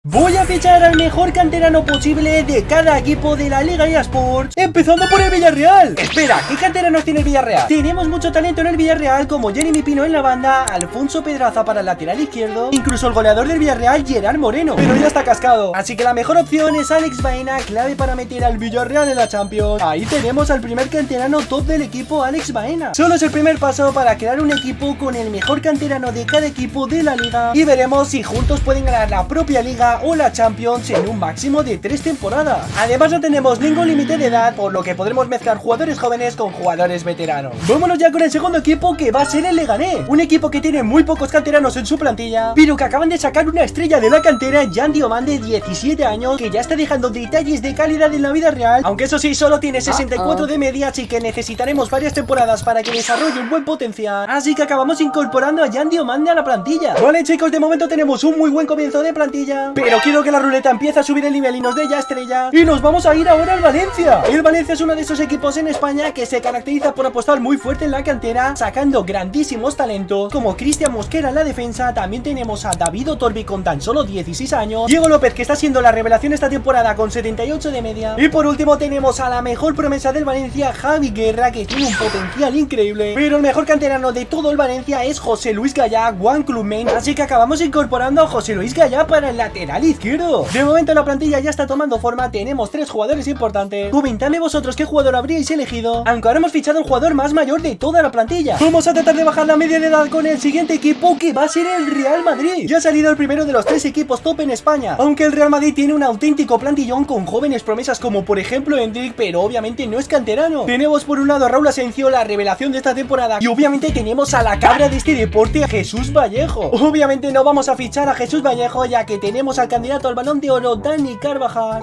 Voy a fichar al mejor canterano posible de cada equipo de la Liga eSports, empezando por el Villarreal. Espera, ¿qué canteranos tiene el Villarreal? Tenemos mucho talento en el Villarreal, como Jeremy Pino en la banda, Alfonso Pedraza para el lateral izquierdo, incluso el goleador del Villarreal, Gerard Moreno, pero ya está cascado. Así que la mejor opción es Alex Baena, clave para meter al Villarreal en la Champions. Ahí tenemos al primer canterano top del equipo, Alex Baena. Solo es el primer paso para crear un equipo con el mejor canterano de cada equipo de la Liga, y veremos si juntos pueden ganar la propia Liga o la Champions en un máximo de 3 temporadas. Además no tenemos ningún límite de edad, por lo que podremos mezclar jugadores jóvenes con jugadores veteranos. Vámonos ya con el segundo equipo, que va a ser el Leganés, un equipo que tiene muy pocos canteranos en su plantilla, pero que acaban de sacar una estrella de la cantera, Jan Diomande, de 17 años, que ya está dejando detalles de calidad en la vida real, aunque eso sí, solo tiene 64 de media, así que necesitaremos varias temporadas para que desarrolle un buen potencial. Así que acabamos incorporando a Jan Diomande a la plantilla. Vale, chicos, de momento tenemos un muy buen comienzo de plantilla, pero quiero que la ruleta empiece a subir el nivel y nos dé ya estrella. Y nos vamos a ir ahora al Valencia. El Valencia es uno de esos equipos en España que se caracteriza por apostar muy fuerte en la cantera, sacando grandísimos talentos como Cristian Mosquera en la defensa. También tenemos a David Otorbi con tan solo 16 años, Diego López, que está siendo la revelación esta temporada con 78 de media, y por último tenemos a la mejor promesa del Valencia, Javi Guerra, que tiene un potencial increíble. Pero el mejor canterano de todo el Valencia es José Luis Gallá, One Club Main, así que acabamos incorporando a José Luis Gallá para el lateral izquierdo. De momento la plantilla ya está tomando forma, tenemos 3 jugadores importantes. Comentadme vosotros qué jugador habríais elegido, aunque ahora hemos fichado el jugador más mayor de toda la plantilla. Vamos a tratar de bajar la media de edad con el siguiente equipo, que va a ser el Real Madrid. Ya ha salido el primero de los 3 equipos top en España, aunque el Real Madrid tiene un auténtico plantillón con jóvenes promesas como por ejemplo Hendrik, pero obviamente no es canterano. Tenemos por un lado a Raúl Asencio, la revelación de esta temporada, y obviamente tenemos a la cabra de este deporte, a Jesús Vallejo. Obviamente no vamos a fichar a Jesús Vallejo, ya que tenemos al candidato al Balón de Oro, Dani Carvajal,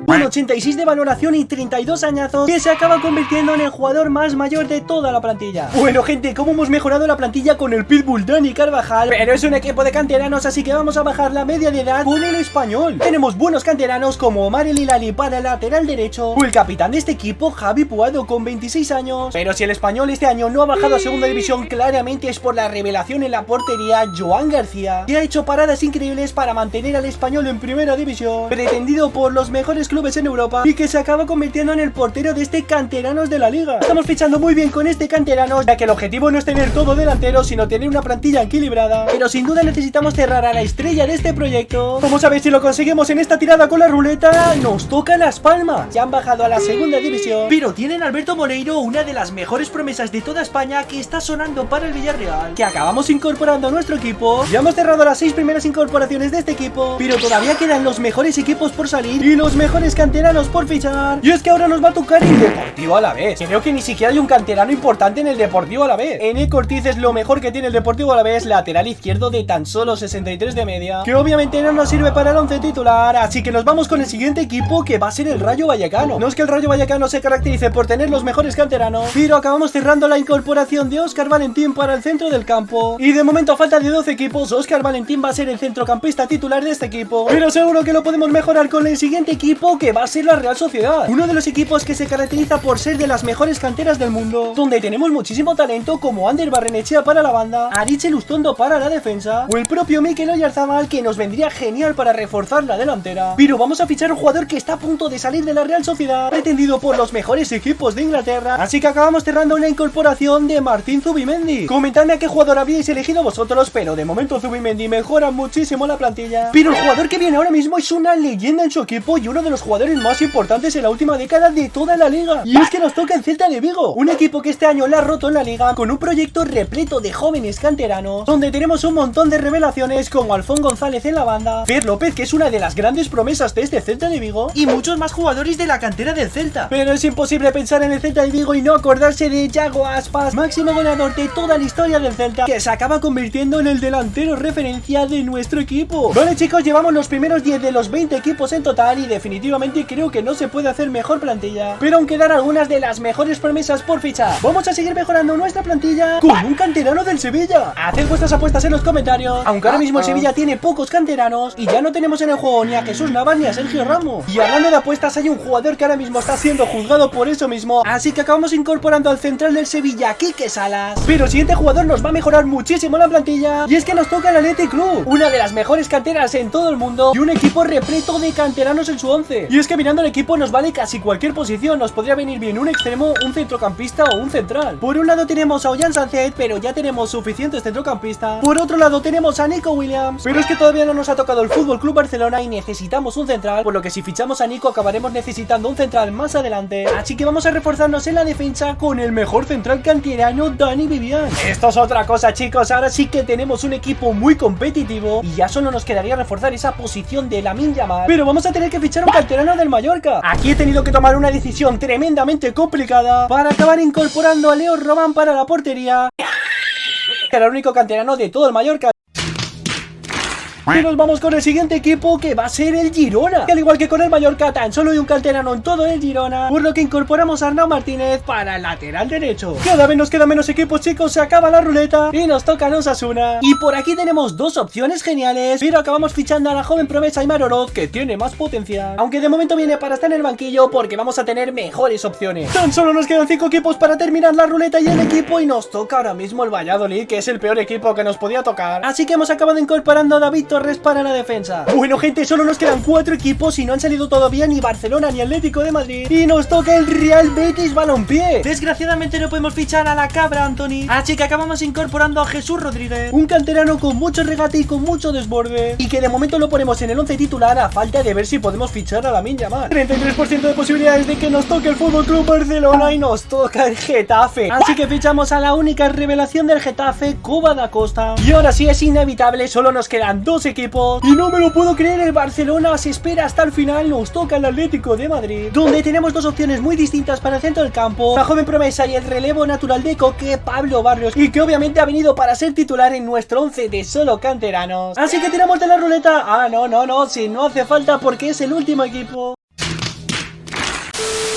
con 86 de valoración y 32 añazos, que se acaba convirtiendo en el jugador más mayor de toda la plantilla. Bueno, gente, ¿cómo hemos mejorado la plantilla con el Pitbull Dani Carvajal? Pero es un equipo de canteranos, así que vamos a bajar la media de edad con el Español. Tenemos buenos canteranos como Omar El Hilali para el lateral derecho, o el capitán de este equipo, Javi Puado, con 26 años. Pero si el Español este año no ha bajado a segunda división, claramente es por la revelación en la portería, Joan García, que ha hecho paradas increíbles para mantener al Español en primera división, pretendido por los mejores clubes en Europa, y que se acaba convirtiendo en el portero de este canteranos de la liga. Estamos fichando muy bien con este canterano, ya que el objetivo no es tener todo delantero, sino tener una plantilla equilibrada, pero sin duda necesitamos cerrar a la estrella de este proyecto. Vamos a ver si lo conseguimos en esta tirada con la ruleta. Nos toca Las Palmas, ya han bajado a la segunda división, pero tienen a Alberto Moreiro, una de las mejores promesas de toda España, que está sonando para el Villarreal, que acabamos incorporando a nuestro equipo. Ya hemos cerrado las 6 primeras incorporaciones de este equipo, pero todavía quedan los mejores equipos por salir y los mejores canteranos por fichar. Y es que ahora nos va a tocar el Deportivo Alavés. Creo que ni siquiera hay un canterano importante en el Deportivo Alavés. Ené Ortiz es lo mejor que tiene el Deportivo Alavés, lateral izquierdo de tan solo 63 de media, que obviamente no nos sirve para el 11 titular. Así que nos vamos con el siguiente equipo, que va a ser el Rayo Vallecano. No es que el Rayo Vallecano se caracterice por tener los mejores canteranos, pero acabamos cerrando la incorporación de Óscar Valentín para el centro del campo. Y de momento, a falta de 12 equipos, Óscar Valentín va a ser el centrocampista titular de este equipo, pero seguro que lo podemos mejorar con el siguiente equipo, que va a ser la Real Sociedad, uno de los equipos que se caracteriza por ser de las mejores canteras del mundo, donde tenemos muchísimo talento como Ander Barrenechea para la banda, Aritz Lustondo para la defensa, o el propio Mikel Oyarzabal, que nos vendría genial para reforzar la delantera. Pero vamos a fichar un jugador que está a punto de salir de la Real Sociedad, pretendido por los mejores equipos de Inglaterra, así que acabamos cerrando una incorporación de Martín Zubimendi. Comentadme a qué jugador habíais elegido vosotros, pero de momento Zubimendi mejora muchísimo la plantilla. Pero el jugador que viene ahora mismo es una leyenda en su equipo y uno de los jugadores más importantes en la última década de toda la liga, y es que nos toca el Celta de Vigo, un equipo que este año la ha roto en la liga con un proyecto repleto de jóvenes canteranos, donde tenemos un montón de revelaciones como Alfón González en la banda, Fer López, que es una de las grandes promesas de este Celta de Vigo, y muchos más jugadores de la cantera del Celta. Pero es imposible pensar en el Celta de Vigo y no acordarse de Yago Aspas, máximo goleador de toda la historia del Celta, que se acaba convirtiendo en el delantero referencia de nuestro equipo. Vale, chicos, llevamos los primeros 10 de los 20 equipos en total, y definitivamente definitivamente creo que no se puede hacer mejor plantilla, pero aún quedan algunas de las mejores promesas por fichar. Vamos a seguir mejorando nuestra plantilla con un canterano del Sevilla. Haced vuestras apuestas en los comentarios, aunque ahora mismo el Sevilla tiene pocos canteranos y ya no tenemos en el juego ni a Jesús Navas ni a Sergio Ramos. Y hablando de apuestas, hay un jugador que ahora mismo está siendo juzgado por eso mismo, así que acabamos incorporando al central del Sevilla, Quique Salas. Pero el siguiente jugador nos va a mejorar muchísimo la plantilla, y es que nos toca el Athletic Club, una de las mejores canteras en todo el mundo y un equipo repleto de canteranos en su 11. Y es que mirando el equipo nos vale casi cualquier posición, nos podría venir bien un extremo, un centrocampista o un central. Por un lado tenemos a Ollán Sánchez, pero ya tenemos suficientes centrocampistas. Por otro lado tenemos a Nico Williams, pero es que todavía no nos ha tocado el FC Barcelona y necesitamos un central, por lo que si fichamos a Nico acabaremos necesitando un central más adelante. Así que vamos a reforzarnos en la defensa con el mejor central canterano, Dani Vivian. Esto es otra cosa, chicos, ahora sí que tenemos un equipo muy competitivo y ya solo nos quedaría reforzar esa posición de Lamine Yamal, pero vamos a tener que fichar un canterano del Mallorca. Aquí he tenido que tomar una decisión tremendamente complicada para acabar incorporando a Leo Román para la portería, que era el único canterano de todo el Mallorca. Y nos vamos con el siguiente equipo, que va a ser el Girona, que al igual que con el Mallorca tan solo hay un canterano en todo el Girona, por lo que incorporamos a Arnau Martínez para el lateral derecho. Cada vez nos quedan menos equipos, chicos, se acaba la ruleta y nos toca Osasuna. Y por aquí tenemos dos opciones geniales, pero acabamos fichando a la joven promesa Aimar Oroz, que tiene más potencial, aunque de momento viene para estar en el banquillo porque vamos a tener mejores opciones. Tan solo nos quedan 5 equipos para terminar la ruleta y el equipo, y nos toca ahora mismo el Valladolid, que es el peor equipo que nos podía tocar, así que hemos acabado incorporando a David Torres para la defensa. Bueno, gente, solo nos quedan 4 equipos y no han salido todavía ni Barcelona ni Atlético de Madrid, y nos toca el Real Betis Balompié. Desgraciadamente no podemos fichar a la cabra Anthony, así que acabamos incorporando a Jesús Rodríguez, un canterano con mucho regate y con mucho desborde, y que de momento lo ponemos en el 11 titular a falta de ver si podemos fichar a Lamine Yamal. 33% de posibilidades de que nos toque el FC Barcelona y nos toca el Getafe, así que fichamos a la única revelación del Getafe, Coba da Costa. Y ahora sí es inevitable, solo nos quedan 2 equipos y no me lo puedo creer, el Barcelona se espera hasta el final, nos toca el Atlético de Madrid, donde tenemos 2 opciones muy distintas para el centro del campo, la joven promesa y el relevo natural de Coque, Pablo Barrios, y que obviamente ha venido para ser titular en nuestro 11 de solo canteranos. Así que tiramos de la ruleta. No, si no hace falta porque es el último equipo.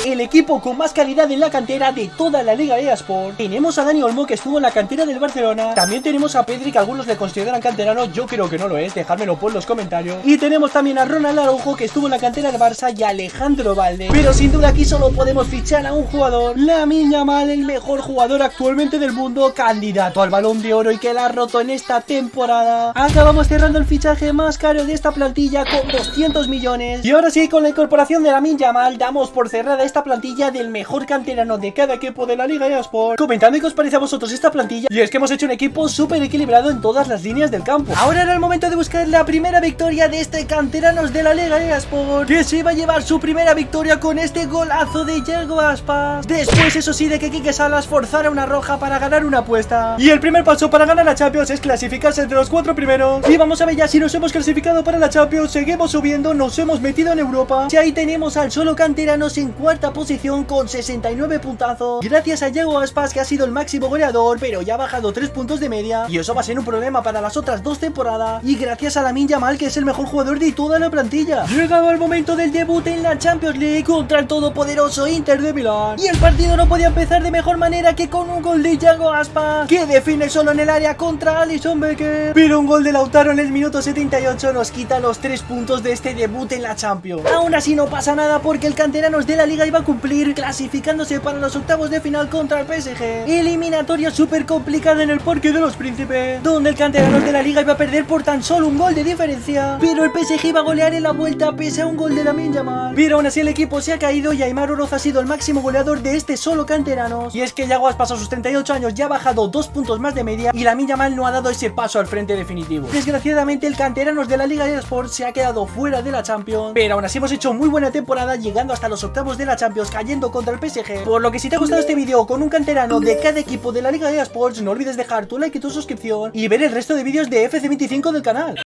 El equipo con más calidad en la cantera de toda la Liga eSport. Tenemos a Dani Olmo, que estuvo en la cantera del Barcelona. También tenemos a Pedri, que algunos le consideran canterano, yo creo que no lo es, dejármelo por los comentarios. Y tenemos también a Ronald Araujo, que estuvo en la cantera del Barça, y a Alejandro Valde. Pero sin duda aquí solo podemos fichar a un jugador, Lamine Yamal, el mejor jugador actualmente del mundo, candidato al Balón de Oro y que la ha roto en esta temporada. Acabamos cerrando el fichaje más caro de esta plantilla con 200 millones. Y ahora sí, con la incorporación de Lamine Yamal, damos por cerrada esta plantilla del mejor canterano de cada equipo de la Liga eSport. Comentadme qué os parece a vosotros esta plantilla, y es que hemos hecho un equipo súper equilibrado en todas las líneas del campo. Ahora era el momento de buscar la primera victoria de este canteranos de la Liga eSport, que se va a llevar su primera victoria con este golazo de Yago Aspas. Después, eso sí, de que Quique Salas forzara una roja para ganar una apuesta. Y el primer paso para ganar la Champions es clasificarse entre los 4 primeros. Y vamos a ver ya si nos hemos clasificado para la Champions. Seguimos subiendo, nos hemos metido en Europa. Y ahí tenemos al solo canteranos en cuarta posición con 69 puntazos, gracias a Yago Aspas, que ha sido el máximo goleador, pero ya ha bajado 3 puntos de media, y eso va a ser un problema para las otras 2 temporadas. Y gracias a Lamine Yamal, que es el mejor jugador de toda la plantilla. Llegaba el momento del debut en la Champions League contra el todopoderoso Inter de Milán, y el partido no podía empezar de mejor manera que con un gol de Yago Aspas, que define solo en el área contra Alisson Becker, pero un gol de Lautaro en el minuto 78 nos quita los 3 puntos de este debut en la Champions. Aún así no pasa nada, porque el canteranos de la Liga iba a cumplir, clasificándose para los octavos de final contra el PSG. Eliminatoria súper complicada en el Parque de los Príncipes, donde el canterano de la Liga iba a perder por tan solo un gol de diferencia, pero el PSG iba a golear en la vuelta pese a un gol de Lamine Yamal. Pero aún así el equipo se ha caído y Aimar Oroz ha sido el máximo goleador de este solo canteranos. Y es que Yago Aspas a sus 38 años ya ha bajado 2 puntos más de media, y Lamine Yamal no ha dado ese paso al frente definitivo. Desgraciadamente el canteranos de la Liga eSport se ha quedado fuera de la Champions, pero aún así hemos hecho muy buena temporada, llegando hasta los octavos de la Champions, cayendo contra el PSG. Por lo que si te ha gustado este vídeo con un canterano de cada equipo de la Liga eSports, no olvides dejar tu like y tu suscripción y ver el resto de vídeos de FC25 del canal.